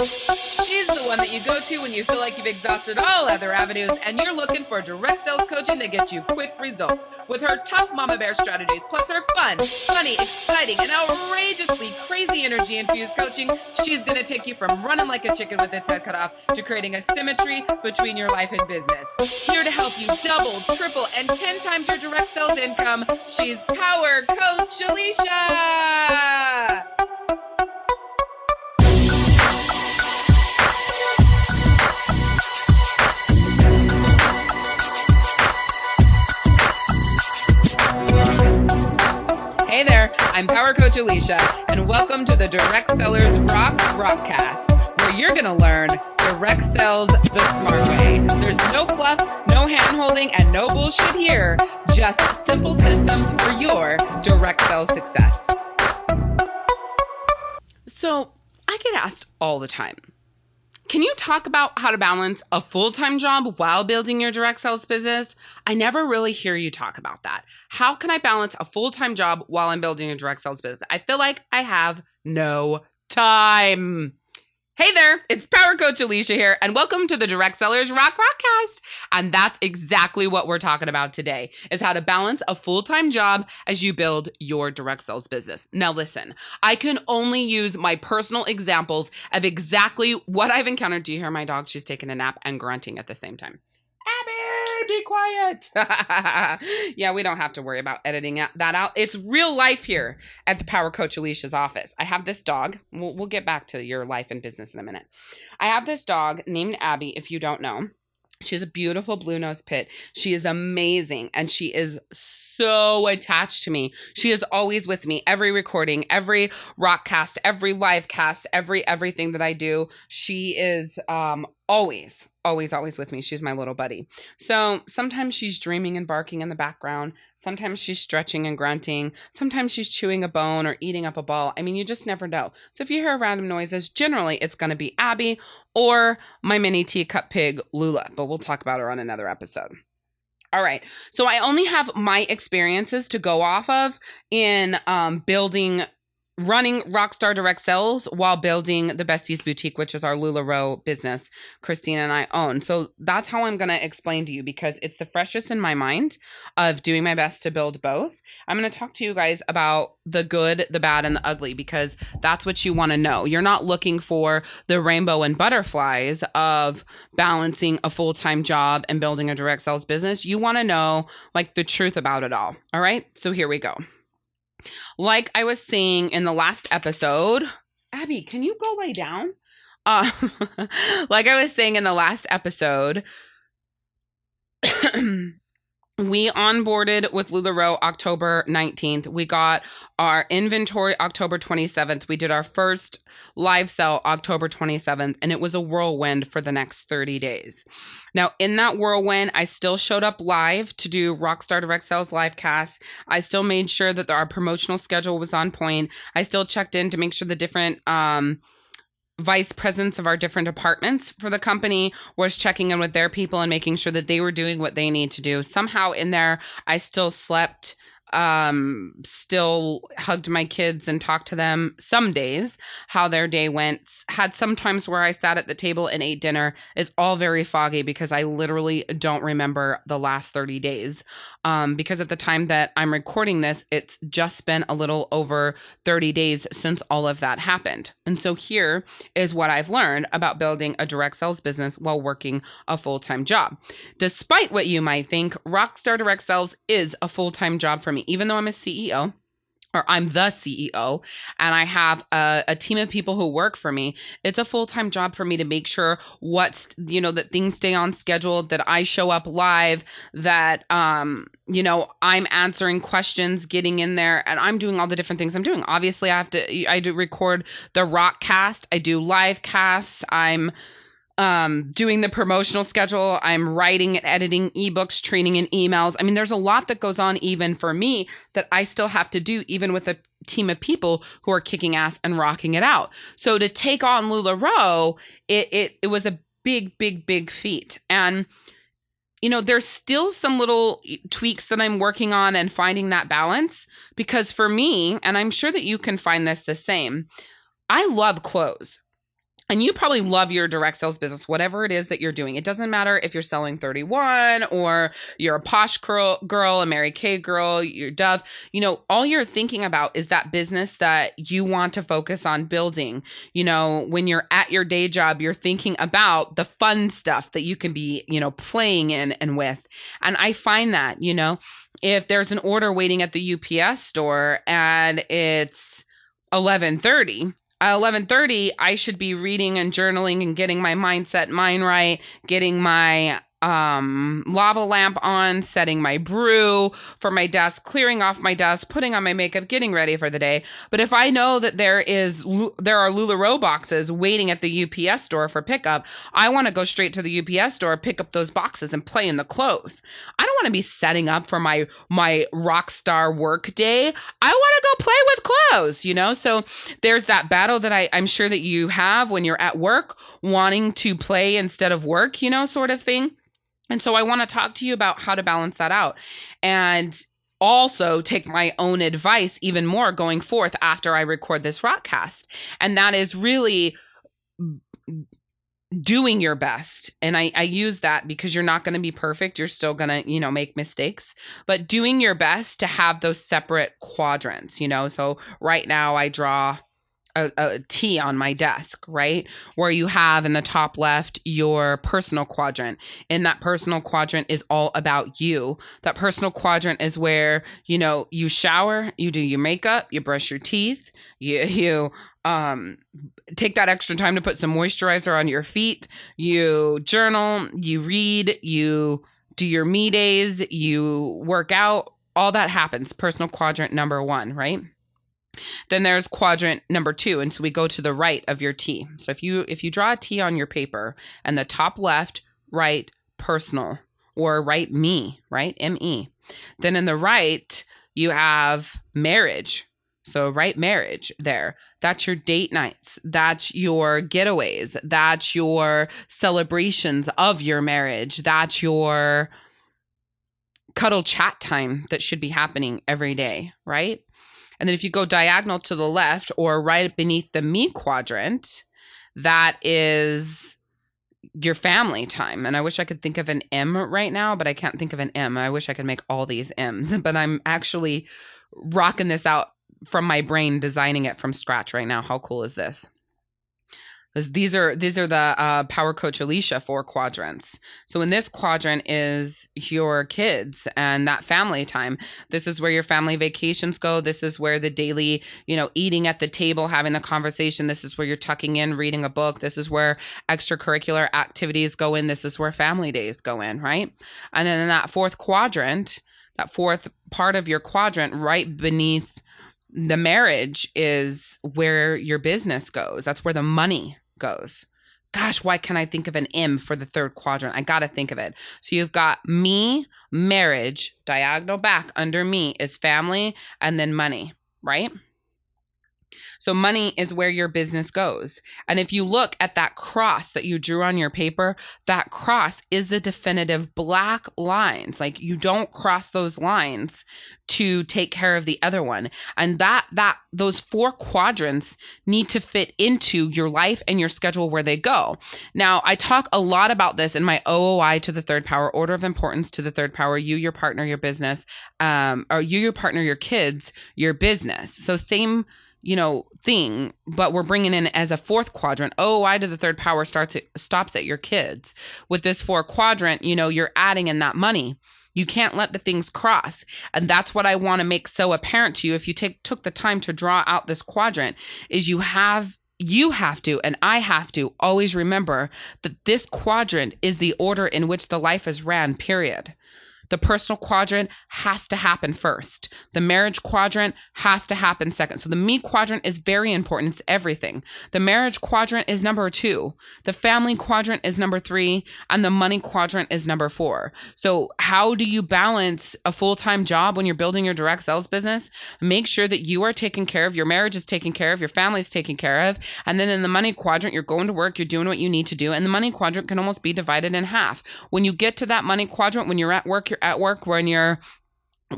She's the one that you go to when you feel like you've exhausted all other avenues and you're looking for direct sales coaching that gets you quick results. With her tough mama bear strategies, plus her fun, funny, exciting, and outrageously crazy energy infused coaching, she's going to take you from running like a chicken with its head cut off to creating a symmetry between your life and business. Here to help you double, triple, and 10 times your direct sales income, she's Power Coach Alishia! Hey there, I'm Power Coach Alishia, and welcome to the Direct Sellers Rockcast, where you're going to learn direct sales the smart way. There's no fluff, no hand-holding, and no bullshit here, just simple systems for your direct sales success. So, I get asked all the time, can you talk about how to balance a full-time job while building your direct sales business? I never really hear you talk about that. How can I balance a full-time job while I'm building a direct sales business? I feel like I have no time. Hey there, it's Power Coach Alishia here, and welcome to the Direct Sellers Rockcast. And that's exactly what we're talking about today, is how to balance a full-time job as you build your direct sales business. Now listen, I can only use my personal examples of exactly what I've encountered. Do you hear my dog? She's taking a nap and grunting at the same time. Abby, be quiet. Yeah, we don't have to worry about editing that out. It's real life here at the Power Coach Alishia's office. I have this dog. We'll get back to your life and business in a minute. I have this dog named Abby, if you don't know. She's a beautiful blue-nosed pit. She is amazing, and she is so attached to me. She is always with me. Every recording, every rockcast, every live cast, everything that I do, she is always with me. She's my little buddy. So sometimes she's dreaming and barking in the background. Sometimes she's stretching and grunting. Sometimes she's chewing a bone or eating up a ball. I mean, you just never know. So if you hear random noises, generally it's going to be Abby or my mini teacup pig, Lula. But we'll talk about her on another episode. All right. So I only have my experiences to go off of in running Rockstar Direct Sales while building the Besties Boutique, which is our LuLaRoe business Christina and I own. So that's how I'm going to explain to you, because it's the freshest in my mind of doing my best to build both. I'm going to talk to you guys about the good, the bad, and the ugly, because that's what you want to know. You're not looking for the rainbow and butterflies of balancing a full-time job and building a direct sales business. You want to know like the truth about it all. All right. So here we go. Like I was saying in the last episode, Abby, can you go lay down? Like I was saying in the last episode, we onboarded with LuLaRoe October 19th. We got our inventory October 27th. We did our first live sell October 27th, and it was a whirlwind for the next 30 days. Now, in that whirlwind, I still showed up live to do Rockstar Direct Sales live cast. I still made sure that our promotional schedule was on point. I still checked in to make sure the different vice presidents of our different departments for the company was checking in with their people and making sure that they were doing what they need to do. Somehow in there, I still slept, still hugged my kids and talked to them some days, how their day went. Had some times where I sat at the table and ate dinner. Is all very foggy because I literally don't remember the last 30 days. Because at the time that I'm recording this, it's just been a little over 30 days since all of that happened. And so here is what I've learned about building a direct sales business while working a full-time job. Despite what you might think, Rockstar Direct Sales is a full-time job for me. Even though I'm a CEO, or I'm the CEO, and I have a team of people who work for me, it's a full-time job for me to make sure that things stay on schedule, that I show up live, that, I'm answering questions, getting in there, and I'm doing all the different things I'm doing. Obviously, I do record the rock cast, I do live casts, I'm doing the promotional schedule. I'm writing and editing ebooks, training and emails. I mean, there's a lot that goes on even for me that I still have to do, even with a team of people who are kicking ass and rocking it out. So to take on LuLaRoe, it was a big feat. And, there's still some little tweaks that I'm working on and finding that balance, because for me, and I'm sure that you can find this the same, I love clothes. And you probably love your direct sales business, whatever it is that you're doing. It doesn't matter if you're selling 31 or you're a posh girl, a Mary Kay girl, you're Dove. All you're thinking about is that business that you want to focus on building. When you're at your day job, you're thinking about the fun stuff that you can be, playing in and with. And I find that, if there's an order waiting at the UPS store and it's 11:30, at 11:30, I should be reading and journaling and getting my mind right, getting my lava lamp on, setting my brew for my desk, clearing off my desk, putting on my makeup, getting ready for the day. But if I know that there are LuLaRoe boxes waiting at the UPS store for pickup, I want to go straight to the UPS store, pick up those boxes and play in the clothes. I don't want to be setting up for my rock star work day. I want to go play with clothes, So there's that battle that I'm sure that you have when you're at work, wanting to play instead of work, sort of thing. And so I want to talk to you about how to balance that out and also take my own advice even more going forth after I record this rockcast. And that is really doing your best. And I use that because you're not going to be perfect. You're still going to, make mistakes, but doing your best to have those separate quadrants, So right now I draw a T on my desk, right? Where you have in the top left your personal quadrant. And that personal quadrant is all about you. That personal quadrant is where, you shower, you do your makeup, you brush your teeth, you take that extra time to put some moisturizer on your feet, you journal, you read, you do your me days, you work out, all that happens. Personal quadrant number 1, right? Then there's quadrant number 2. And so we go to the right of your T. So if you draw a T on your paper and the top left, write personal or write me, right? M-E. Then in the right, you have marriage. So write marriage there. That's your date nights. That's your getaways. That's your celebrations of your marriage. That's your cuddle chat time that should be happening every day, right? And then if you go diagonal to the left or right beneath the me quadrant, that is your family time. And I wish I could think of an M right now, but I can't think of an M. I wish I could make all these M's, but I'm actually rocking this out from my brain, designing it from scratch right now. How cool is this? These are the Power Coach Alishia 4 quadrants. So in this quadrant is your kids and that family time. This is where your family vacations go. This is where the daily, eating at the table, having the conversation. This is where you're tucking in, reading a book. This is where extracurricular activities go in. This is where family days go in, right? And then in that 4th quadrant, that 4th part of your quadrant right beneath the marriage is where your business goes. That's where the money goes. Gosh, why can't I think of an M for the 3rd quadrant? I got to think of it. So you've got me, marriage, diagonal back under me is family, and then money, right? So money is where your business goes. And if you look at that cross that you drew on your paper, that cross is the definitive black lines. Like you don't cross those lines to take care of the other one. And those 4 quadrants need to fit into your life and your schedule where they go. Now, I talk a lot about this in my OOI to the 3rd power, order of importance to the 3rd power, you, your partner, your business, or you, your partner, your kids, your business. So same thing, but we're bringing in as a 4th quadrant. OOI to the 3rd power stops at your kids. With this 4 quadrant, you're adding in that money. You can't let the things cross. And that's what I want to make so apparent to you. If you took the time to draw out this quadrant, is you have to, and I have to always remember that this quadrant is the order in which the life is ran, period. The personal quadrant has to happen first. The marriage quadrant has to happen second. So the me quadrant is very important. It's everything. The marriage quadrant is number 2. The family quadrant is number 3. And the money quadrant is number 4. So how do you balance a full-time job when you're building your direct sales business? Make sure that you are taken care of, your marriage is taken care of, your family is taken care of. And then in the money quadrant, you're going to work, you're doing what you need to do. And the money quadrant can almost be divided in half. When you get to that money quadrant, when you're at work, you're at work. When you're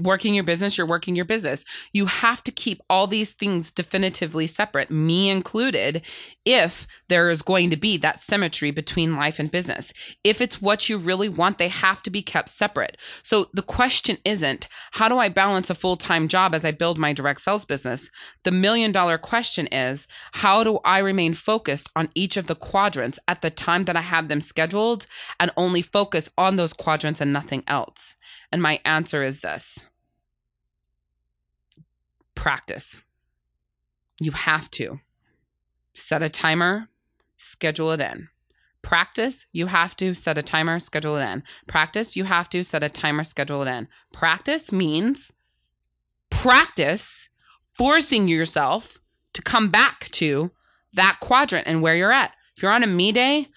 working your business, you're working your business. You have to keep all these things definitively separate, me included, if there is going to be that symmetry between life and business. If it's what you really want, they have to be kept separate. So the question isn't, how do I balance a full-time job as I build my direct sales business? The million-dollar question is, how do I remain focused on each of the quadrants at the time that I have them scheduled and only focus on those quadrants and nothing else? And my answer is this: practice. You have to set a timer, schedule it in. Practice, you have to set a timer, schedule it in. Practice, you have to set a timer, schedule it in. Practice means practice forcing yourself to come back to that quadrant and where you're at. If you're on a me day,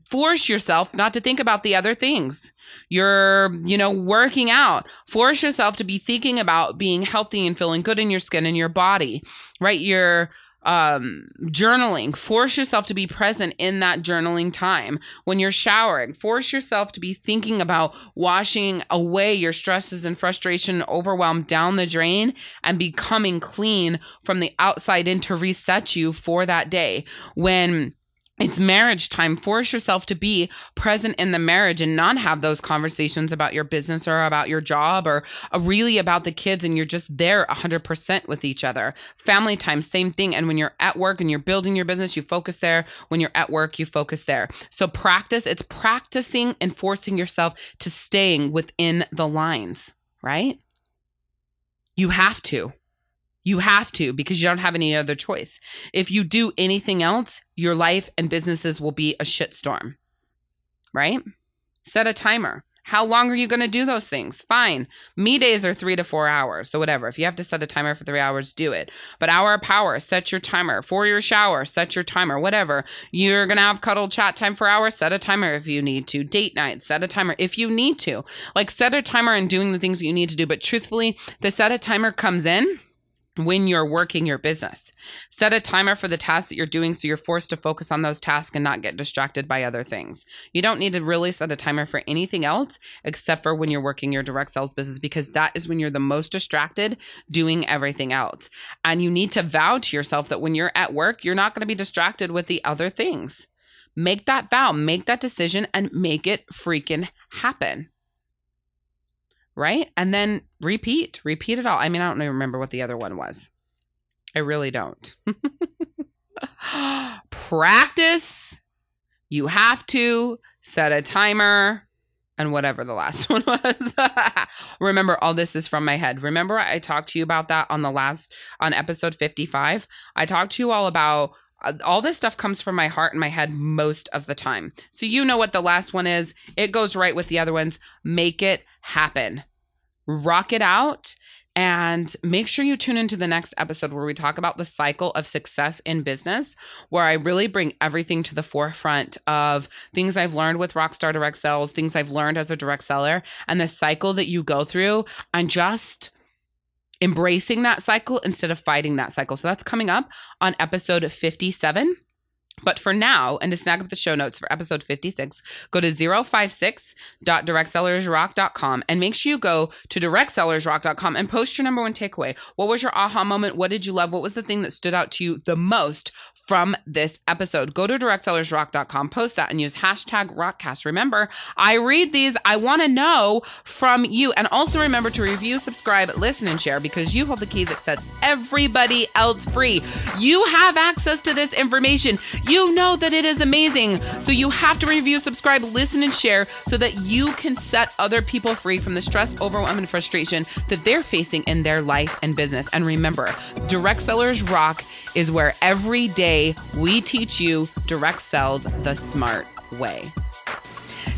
force yourself not to think about the other things. You're, working out. Force yourself to be thinking about being healthy and feeling good in your skin and your body, right? You're journaling. Force yourself to be present in that journaling time. When you're showering, force yourself to be thinking about washing away your stresses and frustration, overwhelm down the drain, and becoming clean from the outside in to reset you for that day. When it's marriage time, force yourself to be present in the marriage and not have those conversations about your business or about your job or really about the kids, and you're just there 100% with each other. Family time, same thing. And when you're at work and you're building your business, you focus there. When you're at work, you focus there. So practice, it's practicing and forcing yourself to staying within the lines, right? You have to. You have to, because you don't have any other choice. If you do anything else, your life and businesses will be a shitstorm, right? Set a timer. How long are you going to do those things? Fine. Me days are 3 to 4 hours. So whatever. If you have to set a timer for 3 hours, do it. But hour of power, set your timer. For your shower, set your timer. Whatever. You're going to have cuddle chat time for hours, set a timer if you need to. Date night, set a timer if you need to. Like, set a timer and doing the things that you need to do. But truthfully, the set a timer comes in when you're working your business. Set a timer for the tasks that you're doing so you're forced to focus on those tasks and not get distracted by other things. You don't need to really set a timer for anything else except for when you're working your direct sales business, because that is when you're the most distracted doing everything else. And you need to vow to yourself that when you're at work, you're not going to be distracted with the other things. Make that vow, make that decision, and make it freaking happen. Right? And then repeat it all. I mean, I don't even remember what the other one was. I really don't. Practice. You have to set a timer, and whatever the last one was. Remember, all this is from my head. Remember, I talked to you about that on episode 55. I talked to you all about all this stuff comes from my heart and my head most of the time. So you know what the last one is. It goes right with the other ones. Make it happen. Rock it out. And make sure you tune into the next episode where we talk about the cycle of success in business, where I really bring everything to the forefront of things I've learned with Rockstar Direct Sales, things I've learned as a direct seller, and the cycle that you go through, and just embracing that cycle instead of fighting that cycle. So that's coming up on episode 57. But for now, and to snag up the show notes for episode 56, go to 056.directsellersrock.com and make sure you go to directsellersrock.com and post your number one takeaway. What was your aha moment? What did you love? What was the thing that stood out to you the most from this episode? Go to directsellersrock.com, post that, and use hashtag Rockcast. Remember, I read these. I want to know from you. And also remember to review, subscribe, listen, and share, because you hold the key that sets everybody else free. You have access to this information. You know that it is amazing. So you have to review, subscribe, listen, and share so that you can set other people free from the stress, overwhelm, and frustration that they're facing in their life and business. And remember, Direct Sellers Rock is where every day we teach you direct sales the smart way.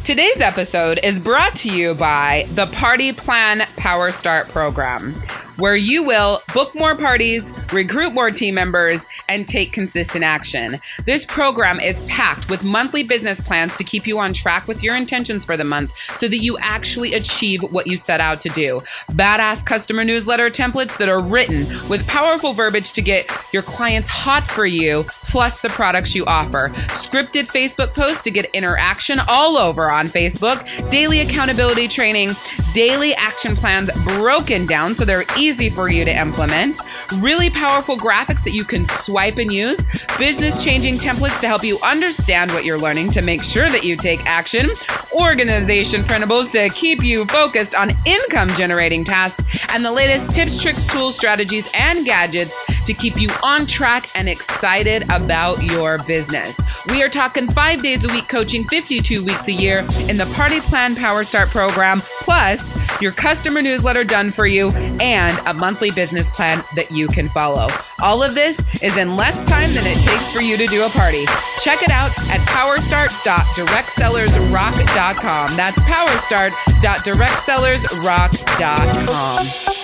Today's episode is brought to you by the Party Plan Power Start program, where you will book more parties, recruit more team members, and take consistent action. This program is packed with monthly business plans to keep you on track with your intentions for the month so that you actually achieve what you set out to do. Badass customer newsletter templates that are written with powerful verbiage to get your clients hot for you, plus the products you offer. Scripted Facebook posts to get interaction all over on Facebook. Daily accountability training. Daily action plans broken down so they're easy for you to implement. Really powerful graphics that you can swipe and use. Business-changing templates to help you understand what you're learning to make sure that you take action. Organization printables to keep you focused on income-generating tasks. And the latest tips, tricks, tools, strategies, and gadgets to keep you on track and excited about your business. We are talking 5 days a week coaching, 52 weeks a year in the Party Plan Power Start program, plus your customer newsletter done for you and a monthly business plan that you can follow. All of this is in less time than it takes for you to do a party. Check it out at powerstart.directsellersrock.com. That's powerstart.directsellersrock.com.